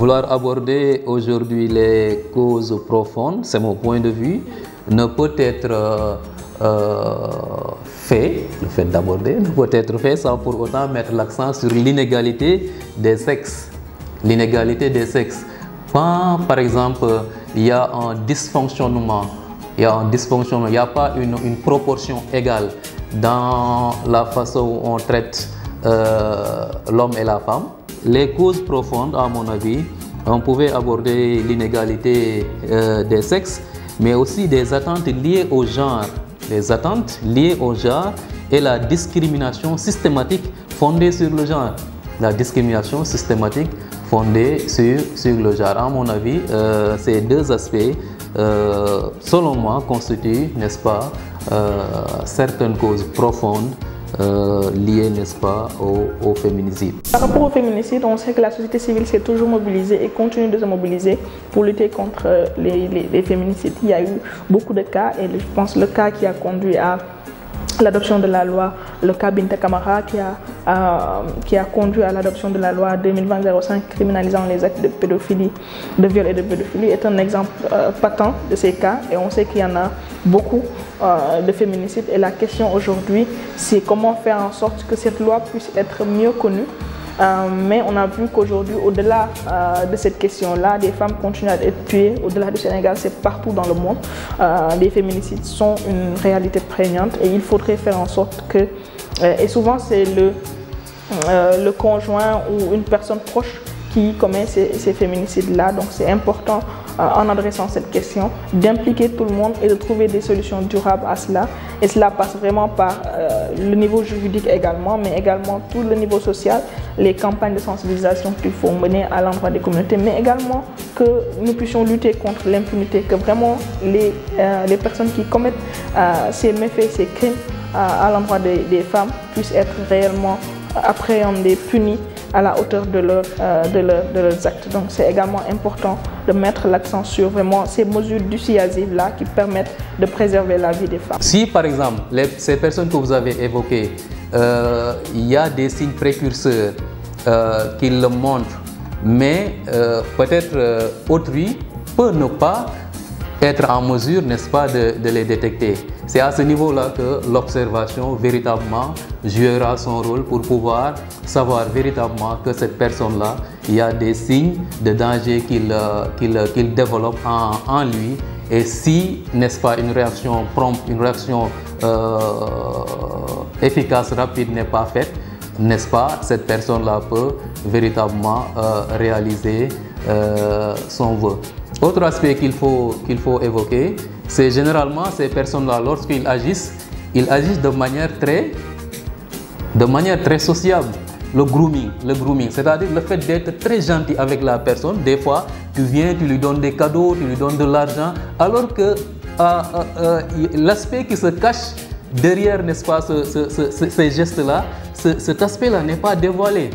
Vouloir aborder aujourd'hui les causes profondes, c'est mon point de vue, ne peut être fait, le fait d'aborder, ne peut être fait sans pour autant mettre l'accent sur l'inégalité des sexes. L'inégalité des sexes. Quand, par exemple, il y a un dysfonctionnement, il n'y a pas une proportion égale dans la façon où on traite l'homme et la femme. Les causes profondes, à mon avis, on pouvait aborder l'inégalité des sexes, mais aussi des attentes liées au genre. Les attentes liées au genre et la discrimination systématique fondée sur le genre. La discrimination systématique fondée sur le genre. À mon avis, ces deux aspects, selon moi, constituent, n'est-ce pas, certaines causes profondes liées, n'est-ce pas, au féminicide. Par rapport au féminicide, on sait que la société civile s'est toujours mobilisée et continue de se mobiliser pour lutter contre les féminicides. Il y a eu beaucoup de cas et je pense le cas qui a conduit à l'adoption de la loi, le cas Binta Camara qui a conduit à l'adoption de la loi 2020-05 criminalisant les actes de pédophilie, de viol et de pédophilie est un exemple patent de ces cas et on sait qu'il y en a beaucoup de féminicides et la question aujourd'hui c'est comment faire en sorte que cette loi puisse être mieux connue. Mais on a vu qu'aujourd'hui, au-delà de cette question-là, des femmes continuent à être tuées. Au-delà du Sénégal, c'est partout dans le monde. Les féminicides sont une réalité prégnante et il faudrait faire en sorte que, et souvent c'est le conjoint ou une personne proche qui commet ces féminicides-là. Donc c'est important, en adressant cette question, d'impliquer tout le monde et de trouver des solutions durables à cela. Et cela passe vraiment par le niveau juridique également, mais également tout le niveau social, les campagnes de sensibilisation qu'il faut mener à l'endroit des communautés, mais également que nous puissions lutter contre l'impunité, que vraiment les personnes qui commettent ces méfaits, ces crimes à l'endroit des femmes puissent être réellement appréhendées, punies à la hauteur de leurs actes. Donc c'est également important de mettre l'accent sur vraiment ces mesures dissuasives-là qui permettent de préserver la vie des femmes. Si par exemple, ces personnes que vous avez évoquées, il y a des signes précurseurs qui le montrent, mais peut-être autrui peut ne pas être en mesure, n'est-ce pas, de les détecter. C'est à ce niveau-là que l'observation véritablement jouera son rôle pour pouvoir savoir véritablement que cette personne-là, il y a des signes de danger qu'il développe en lui. Et si, n'est-ce pas, une réaction prompte, une réaction efficace, rapide n'est pas faite, n'est-ce pas, cette personne-là peut véritablement réaliser son vœu. Autre aspect qu'il faut évoquer, c'est généralement ces personnes-là, lorsqu'ils agissent de manière très sociable. Le grooming, c'est-à-dire le fait d'être très gentil avec la personne. Des fois, tu viens, tu lui donnes des cadeaux, tu lui donnes de l'argent, alors que l'aspect qui se cache derrière, n'est-ce pas, ces gestes-là, cet aspect-là n'est pas dévoilé.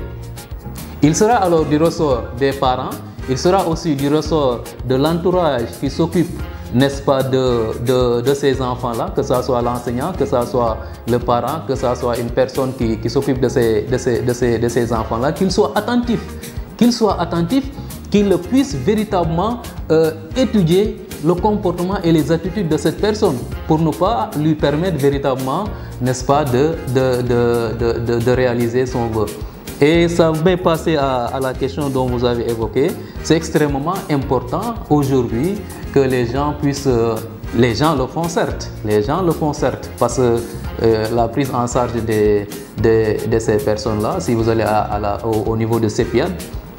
Il sera alors du ressort des parents, il sera aussi du ressort de l'entourage qui s'occupe, n'est-ce pas, de ces enfants-là, que ce soit l'enseignant, que ce soit le parent, que ce soit une personne qui s'occupe de ces enfants-là, qu'il soit attentif, qu'il puisse véritablement étudier le comportement et les attitudes de cette personne pour ne pas lui permettre véritablement, n'est-ce pas, de réaliser son vœu. Et ça m'est passé à la question dont vous avez évoqué. C'est extrêmement important aujourd'hui que les gens puissent... les gens le font certes, parce que la prise en charge de ces personnes-là, si vous allez au niveau de CEPIAD,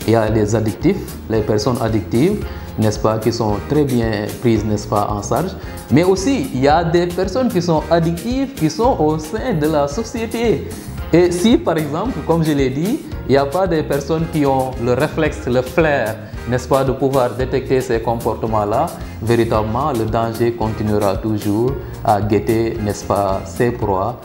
il y a les addictifs, les personnes addictives, n'est-ce pas, qui sont très bien prises, n'est-ce pas, en charge. Mais aussi, il y a des personnes qui sont addictives, qui sont au sein de la société. Et si, par exemple, comme je l'ai dit, il n'y a pas des personnes qui ont le réflexe, le flair, n'est-ce pas, de pouvoir détecter ces comportements-là, véritablement, le danger continuera toujours à guetter, n'est-ce pas, ses proies.